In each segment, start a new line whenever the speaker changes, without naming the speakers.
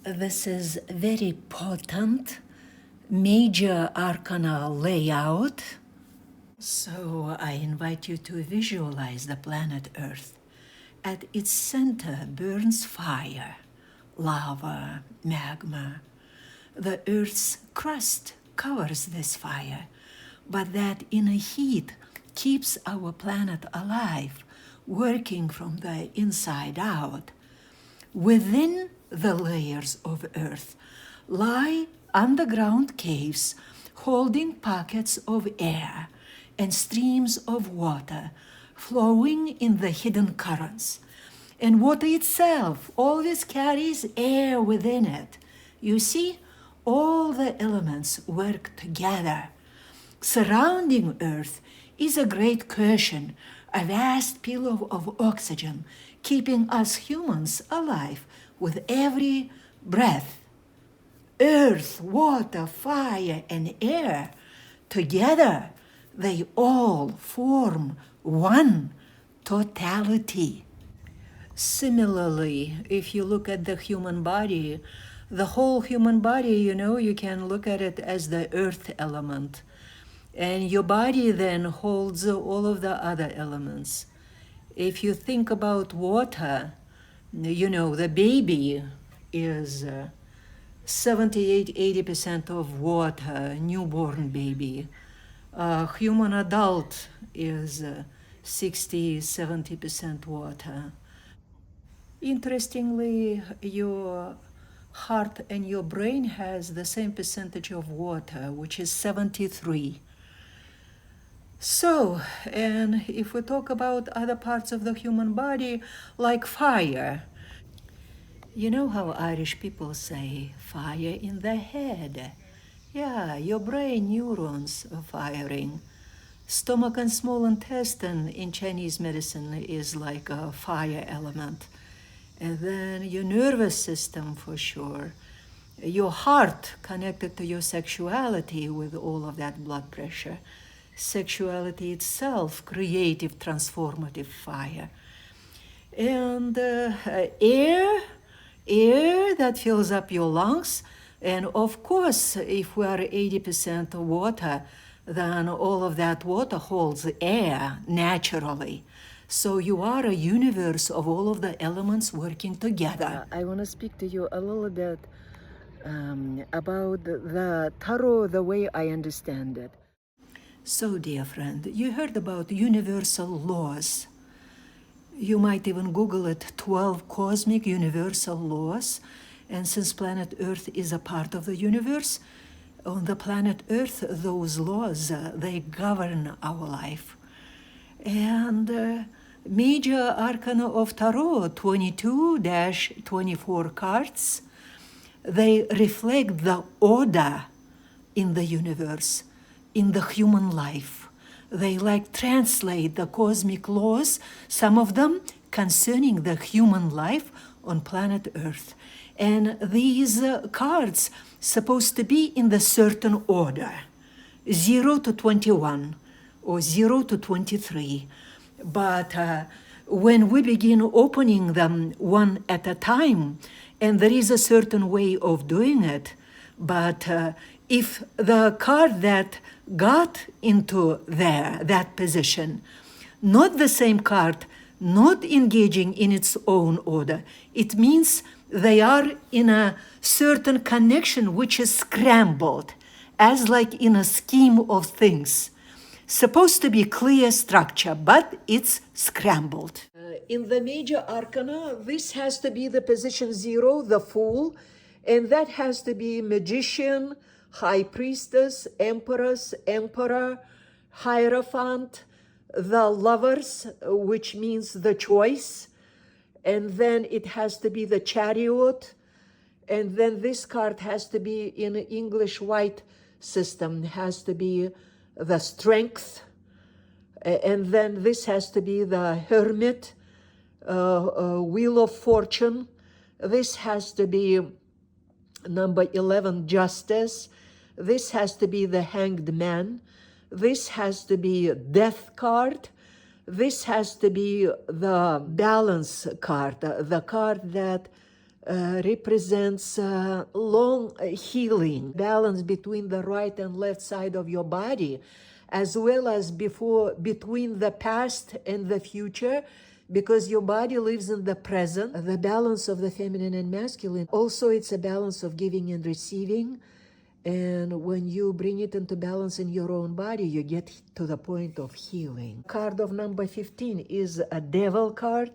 This is very potent Major Arcana layout. So I invite you to visualize the planet Earth. At its center burns fire, lava, magma. The Earth's crust covers this fire, but that inner heat keeps our planet alive, working from the inside out. Within the layers of Earth lie underground caves holding pockets of air and streams of water flowing in the hidden currents. And water itself always carries air within it. You see, all the elements work together. Surrounding Earth is a great cushion, a vast pillow of oxygen, keeping us humans alive with every breath. Earth, water, fire, and air, together, they all form one totality. Similarly, if you look at the human body, the whole human body, you can look at it as the earth element. And your body then holds all of the other elements. If you think about water, the baby is 78-80% of water, newborn baby. Human adult is 60-70% water. Interestingly, your heart and your brain has the same percentage of water, which is 73. So, and if we talk about other parts of the human body, like fire, you know how Irish people say, fire in the head. Yeah, your brain neurons are firing. Stomach and small intestine in Chinese medicine is like a fire element. And then your nervous system for sure. Your heart connected to your sexuality with all of that blood pressure. Sexuality itself, creative, transformative fire. And air that fills up your lungs. And of course, if we are 80% water, then all of that water holds air naturally. So you are a universe of all of the elements working together. I want to speak to you a little bit about the tarot, the way I understand it. So, dear friend, you heard about universal laws. You might even Google it, 12 cosmic universal laws. And since planet Earth is a part of the universe, on the planet Earth, those laws, they govern our life. And Major Arcana of Tarot, 22-24 cards, they reflect the order in the universe, in the human life. They translate the cosmic laws, some of them concerning the human life on planet Earth. And these cards supposed to be in the certain order, 0 to 21 or 0 to 23. But when we begin opening them one at a time, and there is a certain way of doing it, but if the card that got into that position, not the same card, not engaging in its own order, it means they are in a certain connection which is scrambled, as like in a scheme of things. Supposed to be clear structure, but it's scrambled. In the Major Arcana, this has to be the position 0, the Fool, and that has to be Magician, High Priestess, Empress, Emperor, Hierophant, the Lovers, which means the choice, and then it has to be the Chariot, and then this card has to be in English white system, has to be the Strength, and then this has to be the Hermit, Wheel of Fortune. This has to be number 11, Justice. This has to be the Hanged Man. This has to be Death card. This has to be the Balance card, the card that represents long healing, balance between the right and left side of your body, as well as between the past and the future, because your body lives in the present, the balance of the feminine and masculine. Also, it's a balance of giving and receiving. And when you bring it into balance in your own body, you get to the point of healing. Card of number 15 is a devil card.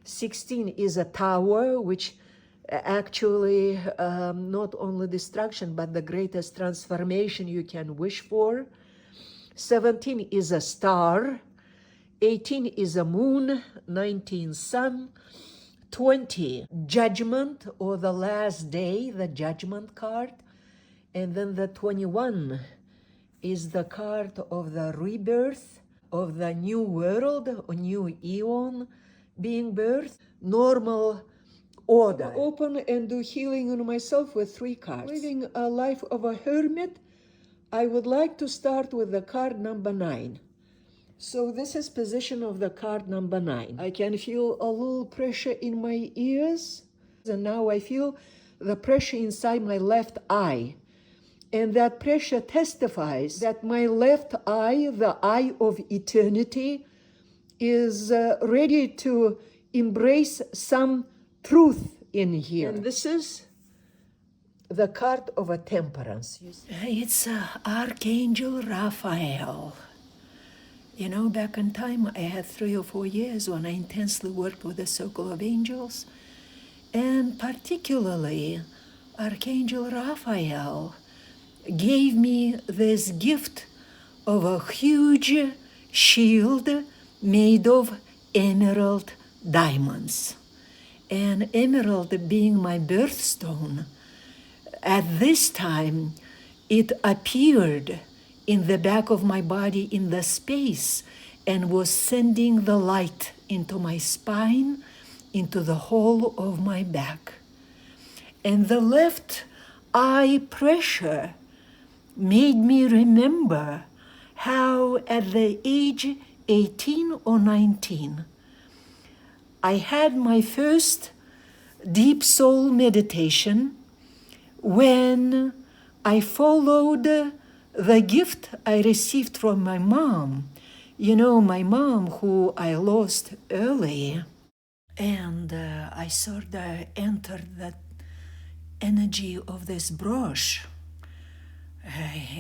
16 is a tower, which actually not only destruction, but the greatest transformation you can wish for. 17 is a star. 18 is a moon. 19 sun. 20 judgment, or the last day, the judgment card. And then the 21 is the card of the rebirth, of the new world, or new eon being birthed. Normal order. Open and do healing on myself with 3 cards. Living a life of a hermit, I would like to start with the card number 9. So this is position of the card number 9. I can feel a little pressure in my ears, and now I feel the pressure inside my left eye. And that pressure testifies that my left eye, the eye of eternity, is ready to embrace some truth in here. And this is the card of a temperance. It's Archangel Raphael. You know, back in time, I had 3 or 4 years when I intensely worked with the Circle of Angels. And particularly, Archangel Raphael gave me this gift of a huge shield made of emerald diamonds. And emerald being my birthstone, at this time it appeared in the back of my body in the space and was sending the light into my spine, into the whole of my back. And the left eye pressure made me remember how at the age 18 or 19, I had my first deep soul meditation when I followed the gift I received from my mom. You know, my mom, who I lost early, and I sort of entered the energy of this brush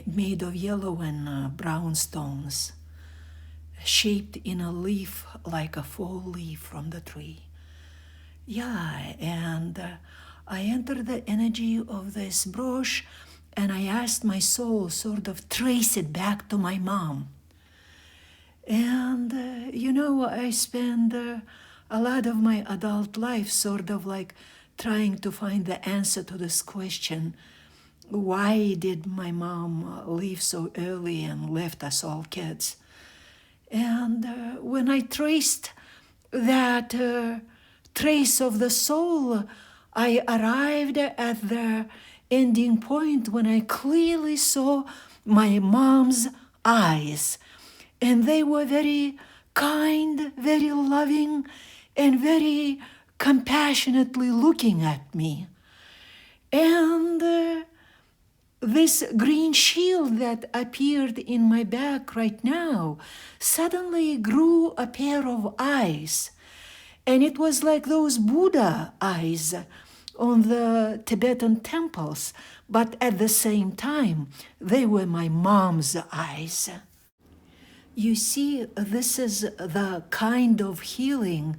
made of yellow and brown stones, shaped in a leaf like a fall leaf from the tree. Yeah, and I entered the energy of this brush, and I asked my soul sort of trace it back to my mom. And, you know, I spent a lot of my adult life sort of like trying to find the answer to this question. Why did my mom leave so early and left us all kids? And when I traced that trace of the soul, I arrived at the ending point when I clearly saw my mom's eyes. And they were very kind, very loving, and very compassionately looking at me. And this green shield that appeared in my back right now suddenly grew a pair of eyes. And it was like those Buddha eyes on the Tibetan temples, but at the same time, they were my mom's eyes. You see, this is the kind of healing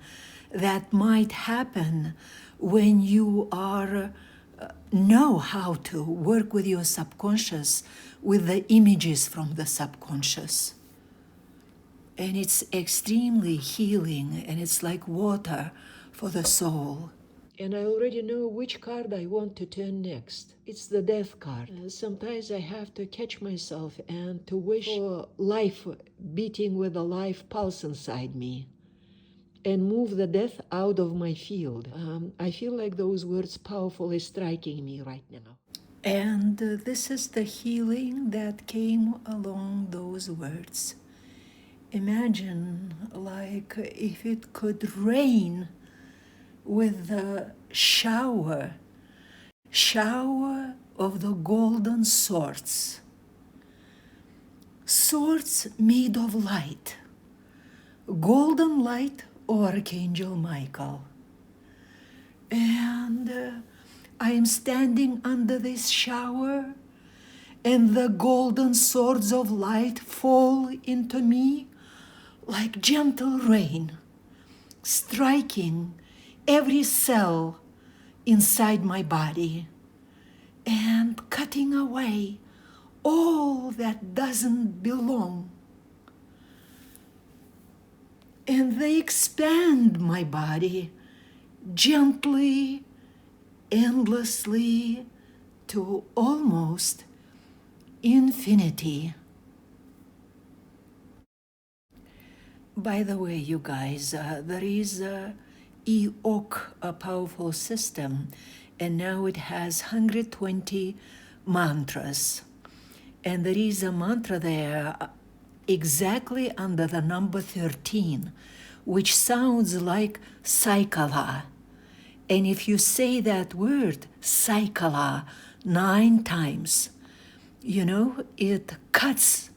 that might happen when you know how to work with your subconscious, with the images from the subconscious. And it's extremely healing, and it's like water for the soul. And I already know which card I want to turn next. It's the death card. Sometimes I have to catch myself and to wish for life beating with a life pulse inside me and move the death out of my field. I feel like those words powerfully striking me right now. And this is the healing that came along those words. Imagine like if it could rain with the shower of the golden swords. Swords made of light, golden light of Archangel Michael. And I am standing under this shower, and the golden swords of light fall into me like gentle rain, striking every cell inside my body and cutting away all that doesn't belong. And they expand my body gently, endlessly, to almost infinity. By the way, you guys, there is EOK, a powerful system, and now it has 120 mantras. And there is a mantra there exactly under the number 13, which sounds like Saikala. And if you say that word, Saikala, 9 times, you know, it cuts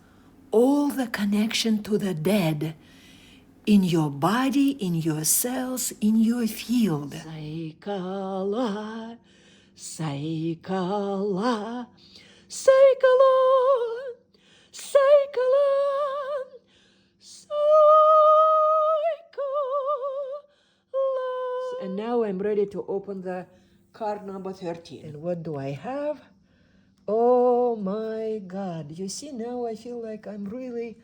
all the connection to the dead in your body, in your cells, in your field. Saikala, Saikala, Saikala, Saikala, Saikala. And now I'm ready to open the card number 13. And what do I have? Oh my God. You see, now I feel like I'm really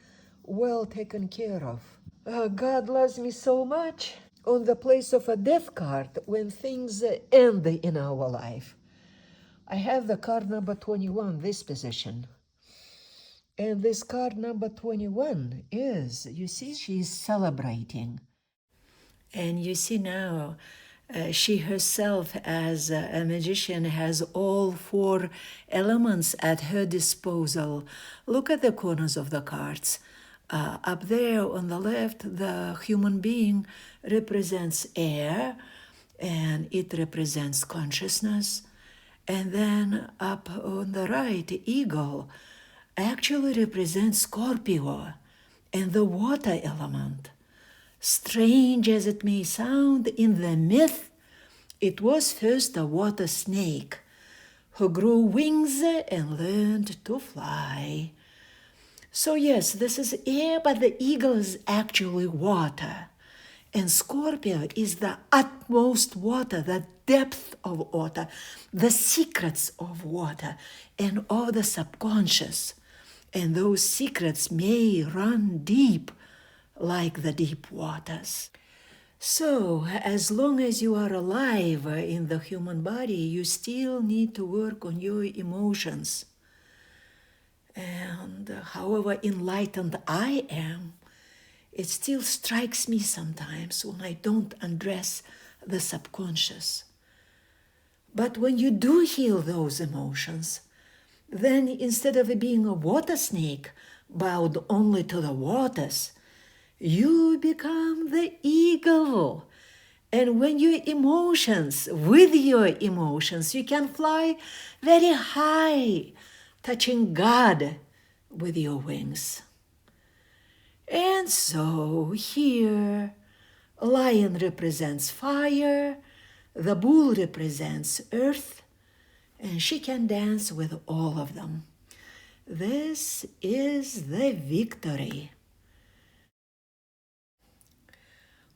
well taken care of. God loves me so much. On the place of a death card, when things end in our life, I have the card number 21, this position. And this card number 21 is, you see, she's celebrating. And you see now, she herself, as a magician, has all 4 elements at her disposal. Look at the corners of the cards. Up there on the left, the human being represents air, and it represents consciousness. And then up on the right, eagle actually represents Scorpio and the water element. Strange as it may sound, in the myth, it was first a water snake who grew wings and learned to fly. So yes, this is air, but the eagle is actually water. And Scorpio is the utmost water, the depth of water, the secrets of water and of the subconscious. And those secrets may run deep like the deep waters. So, as long as you are alive in the human body, you still need to work on your emotions. And however enlightened I am, it still strikes me sometimes when I don't address the subconscious. But when you do heal those emotions, then instead of being a water snake bowed only to the waters, you become the eagle. And when your emotions, with your emotions, you can fly very high, touching God with your wings. And so here, lion represents fire, the bull represents earth, and she can dance with all of them. This is the victory.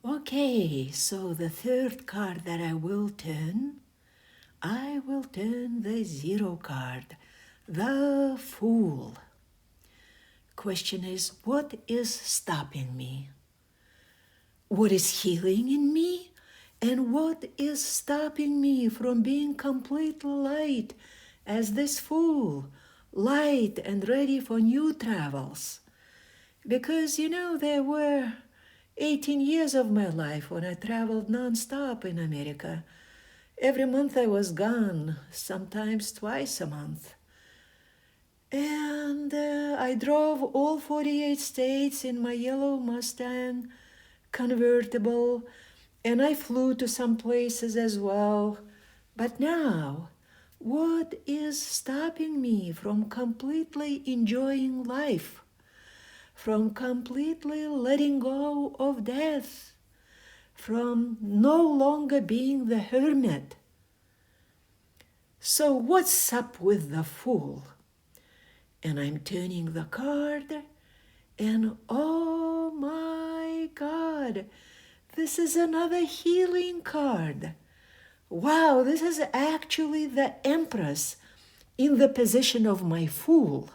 Okay, so the third card that I will turn the 0 card, the Fool. Question is, what is stopping me? What is healing in me? And what is stopping me from being completely light as this Fool, light and ready for new travels? Because, you know, there were 18 years of my life when I traveled nonstop in America. Every month I was gone, sometimes twice a month. And I drove all 48 states in my yellow Mustang convertible. And I flew to some places as well. But now, what is stopping me from completely enjoying life? From completely letting go of death? From no longer being the hermit? So what's up with the Fool? And I'm turning the card, and oh my God, this is another healing card. Wow, this is actually the Empress in the position of my Fool.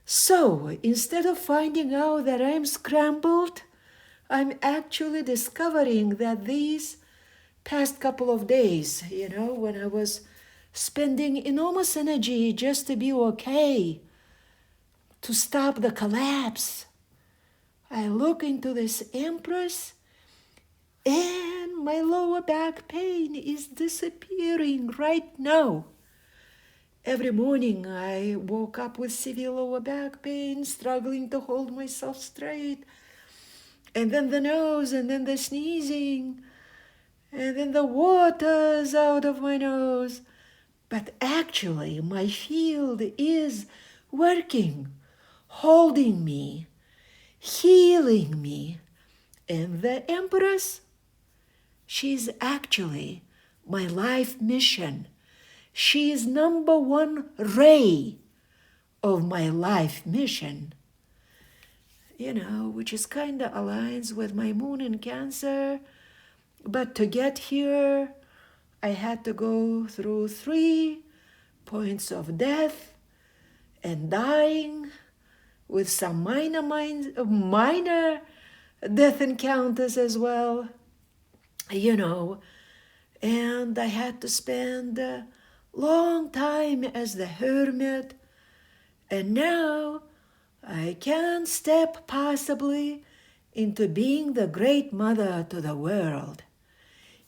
So instead of finding out that I'm scrambled, I'm actually discovering that these past couple of days, when I was spending enormous energy just to be okay, to stop the collapse, I look into this Empress and my lower back pain is disappearing right now. Every morning I woke up with severe lower back pain, struggling to hold myself straight. And then the nose, and then the sneezing, and then the water's out of my nose. But actually, my field is working, holding me, healing me. And the Empress, she's actually my life mission. She is number one ray of my life mission, which is kind of aligns with my moon in Cancer. But to get here, I had to go through 3 points of death and dying with some minor death encounters as well, and I had to spend a long time as the hermit, and now I can step possibly into being the great mother to the world.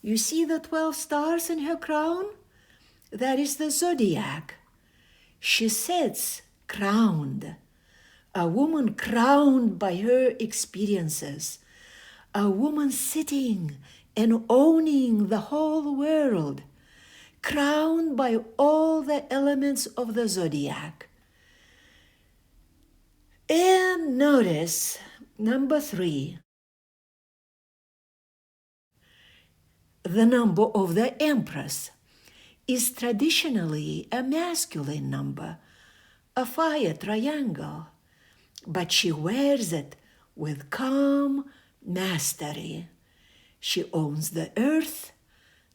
You see the 12 stars in her crown? That is the zodiac. She sits crowned, a woman crowned by her experiences, a woman sitting and owning the whole world, crowned by all the elements of the zodiac. And notice number 3, the number of the Empress, is traditionally a masculine number, a fire triangle, but she wears it with calm mastery. She owns the earth,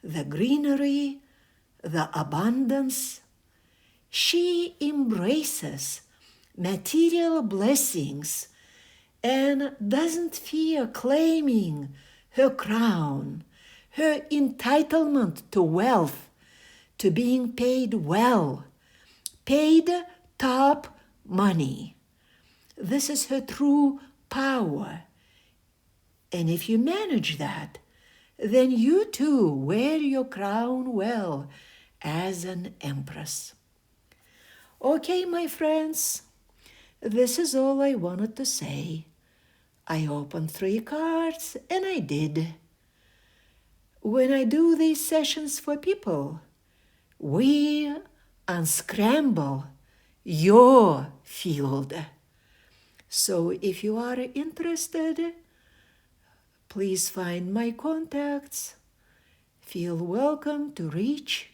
the greenery, the abundance. She embraces material blessings and doesn't fear claiming her crown, her entitlement to wealth, to being paid well, paid top money. This is her true power. And if you manage that, then you too wear your crown well as an Empress. Okay, my friends, this is all I wanted to say. I opened 3 cards, and I did. When I do these sessions for people, we unscramble your field. So if you are interested, please find my contacts. Feel welcome to reach.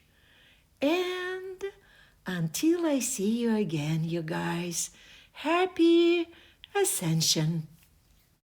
And until I see you again, you guys, happy ascension.